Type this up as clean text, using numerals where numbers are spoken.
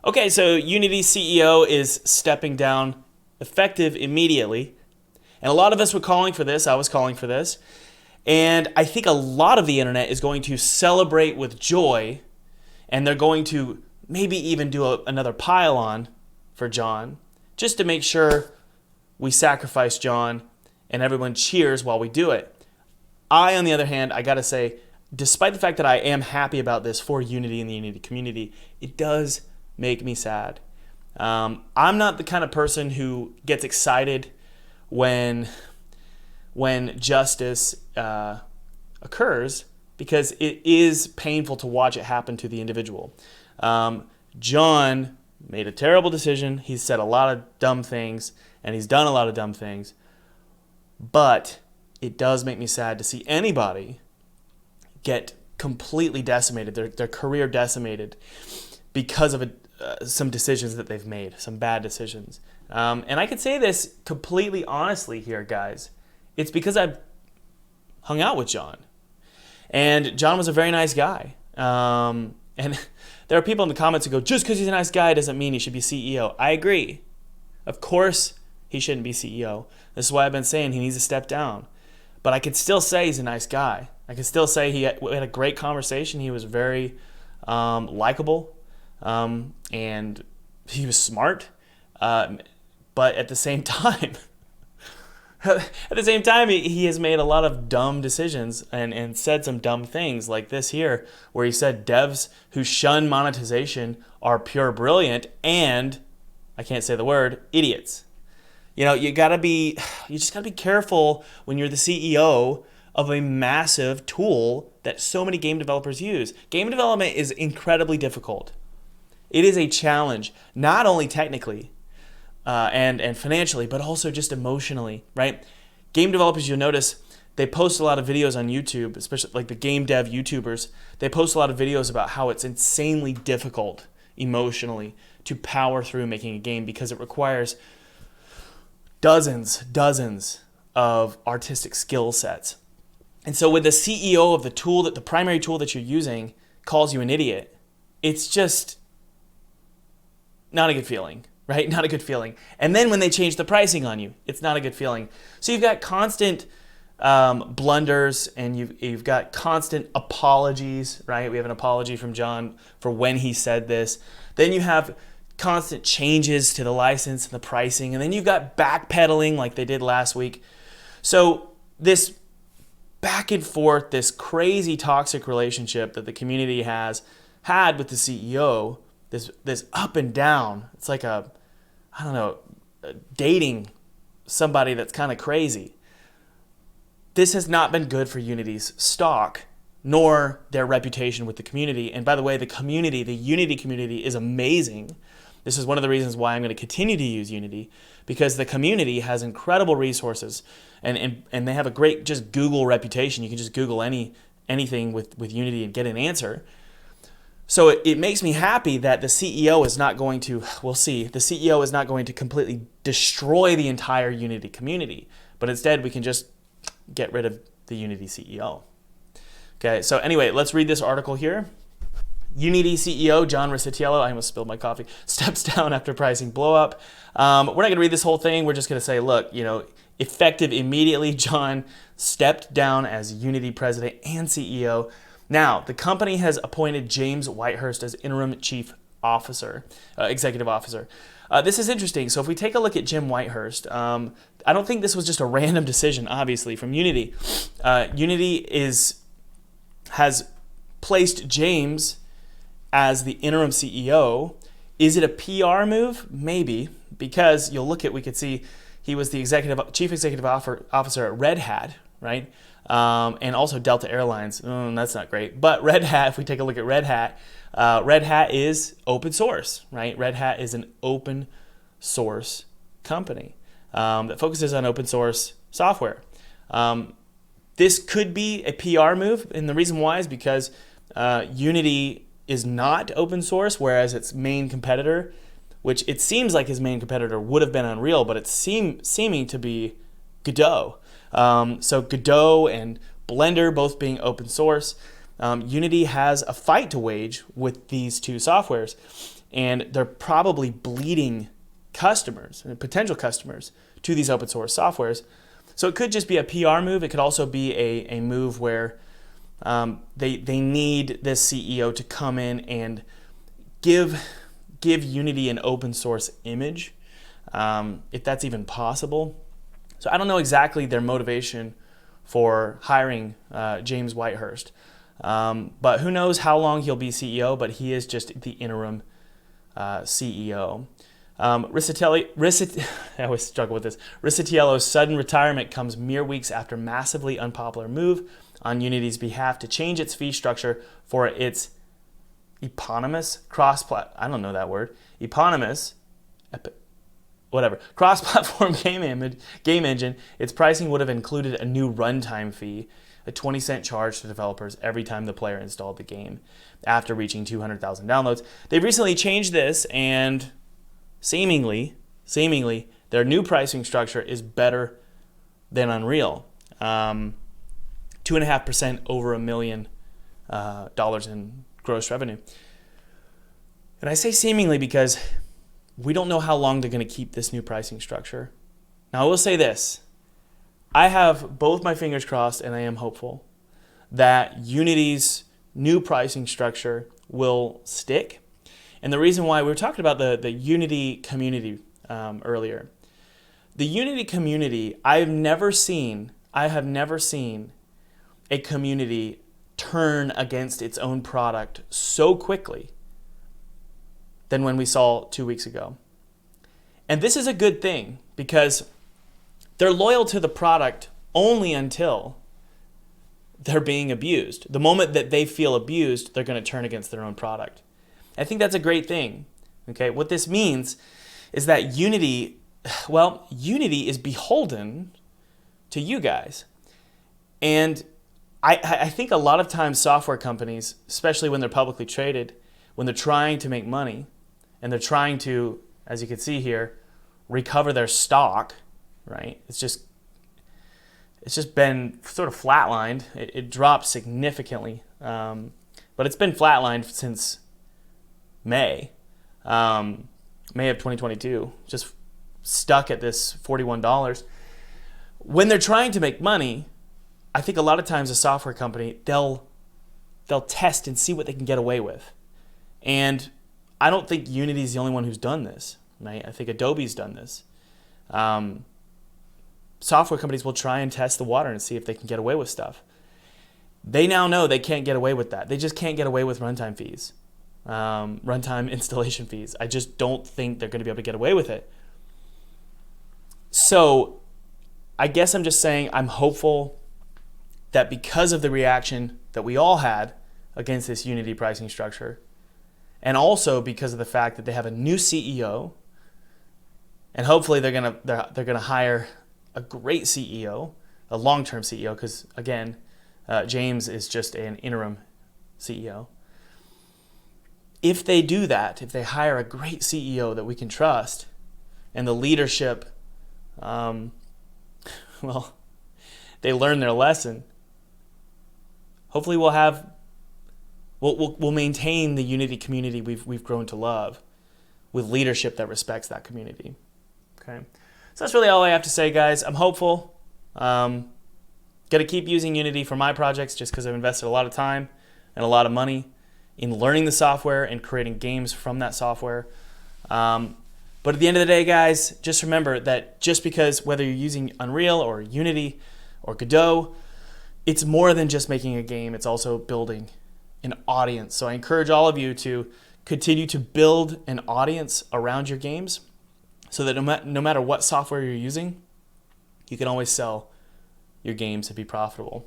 Okay, so Unity CEO is stepping down effective immediately. And a lot of us were calling for this. I was calling for this. And I think a lot of the internet is going to celebrate with joy, and they're going to maybe even do another pile on for John, just to make sure we sacrifice John and everyone cheers while we do it. I, on the other hand, I got to say, despite the fact that I am happy about this for Unity and the Unity community, it does make me sad. I'm not the kind of person who gets excited when justice occurs, because it is painful to watch it happen to the individual. John made a terrible decision. He's said a lot of dumb things, and he's done a lot of dumb things. But it does make me sad to see anybody get completely decimated, their career decimated, because of some decisions that they've made, some bad decisions. And I could say this completely honestly here, guys. It's because I've hung out with John. And John was a very nice guy. And there are people in the comments who go, just because he's a nice guy doesn't mean he should be CEO. I agree. Of course he shouldn't be CEO. This is why I've been saying he needs to step down. But I could still say he's a nice guy. I could still say we had a great conversation. He was very likable, and he was smart. But at the same time, he has made a lot of dumb decisions and said some dumb things like this here, where he said devs who shun monetization are pure brilliant and, I can't say the word, idiots. You know, you just gotta be careful when you're the CEO of a massive tool that so many game developers use. Game development is incredibly difficult. It is a challenge, not only technically and financially, but also just emotionally, right? Game developers, you'll notice, they post a lot of videos on YouTube, especially like the game dev YouTubers. They post a lot of videos about how it's insanely difficult emotionally to power through making a game, because it requires dozens of artistic skill sets. And so when the CEO of the primary tool that you're using calls you an idiot, it's just not a good feeling, right? Not a good feeling. And then when they change the pricing on you, it's not a good feeling. So you've got constant blunders, and you've got constant apologies, right? We have an apology from John for when he said this. Then you have constant changes to the license and the pricing, and then you've got backpedaling like they did last week. So this back and forth, this crazy toxic relationship that the community has had with the CEO, this up and down, it's like dating somebody that's kind of crazy. This has not been good for Unity's stock, nor their reputation with the community. And by the way, the Unity community is amazing. This is one of the reasons why I'm going to continue to use Unity, because the community has incredible resources, and they have a great just Google reputation. You can just Google anything with Unity and get an answer. So it makes me happy that the CEO is not going to, we'll see, the CEO is not going to completely destroy the entire Unity community, but instead we can just get rid of the Unity CEO. Okay, so anyway, let's read this article here. Unity CEO John Rositiello, I almost spilled my coffee, steps down after pricing blow up. We're not going to read this whole thing. We're just going to say, look, effective immediately, John stepped down as Unity president and CEO. Now, the company has appointed James Whitehurst as interim chief executive officer. This is interesting. So if we take a look at Jim Whitehurst, I don't think this was just a random decision, obviously, from Unity. Unity has placed James as the interim CEO. Is it a PR move? Maybe, because we could see he was the chief executive officer at Red Hat, right? And also Delta Airlines. That's not great. But Red Hat, if we take a look at Red Hat is open source, right? Red Hat is an open source company that focuses on open source software. This could be a PR move, and the reason why is because Unity is not open source, whereas its main competitor, which it seems like his main competitor would have been Unreal, but it's seeming to be Godot. So Godot and Blender both being open source. Unity has a fight to wage with these two softwares. and they're probably bleeding customers and potential customers to these open source softwares. So it could just be a PR move. It could also be a move where they need this CEO to come in and give Unity an open source image, if that's even possible. So I don't know exactly their motivation for hiring James Whitehurst, but who knows how long he'll be CEO, but he is just the interim CEO. I always struggle with this. Risitiello's sudden retirement comes mere weeks after massively unpopular move on Unity's behalf to change its fee structure for its eponymous cross-platform game engine. Its pricing would have included a new runtime fee, a 20-cent charge to developers every time the player installed the game after reaching 200,000 downloads. They've recently changed this, and seemingly, their new pricing structure is better than Unreal. 2.5% over $1 million in gross revenue. And I say seemingly because we don't know how long they're going to keep this new pricing structure. Now, I will say this. I have both my fingers crossed, and I am hopeful that Unity's new pricing structure will stick. And the reason why we were talking about the Unity community earlier. The Unity community, I have never seen a community turn against its own product so quickly than when we saw 2 weeks ago. And this is a good thing because they're loyal to the product only until they're being abused. The moment that they feel abused, they're going to turn against their own product. I think that's a great thing. Okay, what this means is that Unity is beholden to you guys. And I think a lot of times software companies, especially when they're publicly traded, when they're trying to make money and they're trying to, as you can see here, recover their stock, right? It's just been sort of flatlined. It dropped significantly, but it's been flatlined since May of 2022, just stuck at this $41. When they're trying to make money, I think a lot of times a software company, they'll test and see what they can get away with. And I don't think Unity's the only one who's done this, right? I think Adobe's done this. Software companies will try and test the water and see if they can get away with stuff. They now know they can't get away with that. They just can't get away with runtime fees, runtime installation fees. I just don't think they're going to be able to get away with it. So I guess I'm just saying I'm hopeful that because of the reaction that we all had against this Unity pricing structure, and also because of the fact that they have a new CEO, and hopefully they're gonna hire a great CEO, a long-term CEO, because again, James is just an interim CEO. If they do that, if they hire a great CEO that we can trust, and the leadership, they learn their lesson. Hopefully we'll maintain the Unity community we've grown to love with leadership that respects that community. Okay, so that's really all I have to say, guys. I'm hopeful. Gonna keep using Unity for my projects just because I've invested a lot of time and a lot of money in learning the software and creating games from that software. But at the end of the day, guys, just remember that just because whether you're using Unreal or Unity or Godot, it's more than just making a game. It's also building an audience. So I encourage all of you to continue to build an audience around your games so that no matter what software you're using, you can always sell your games and be profitable.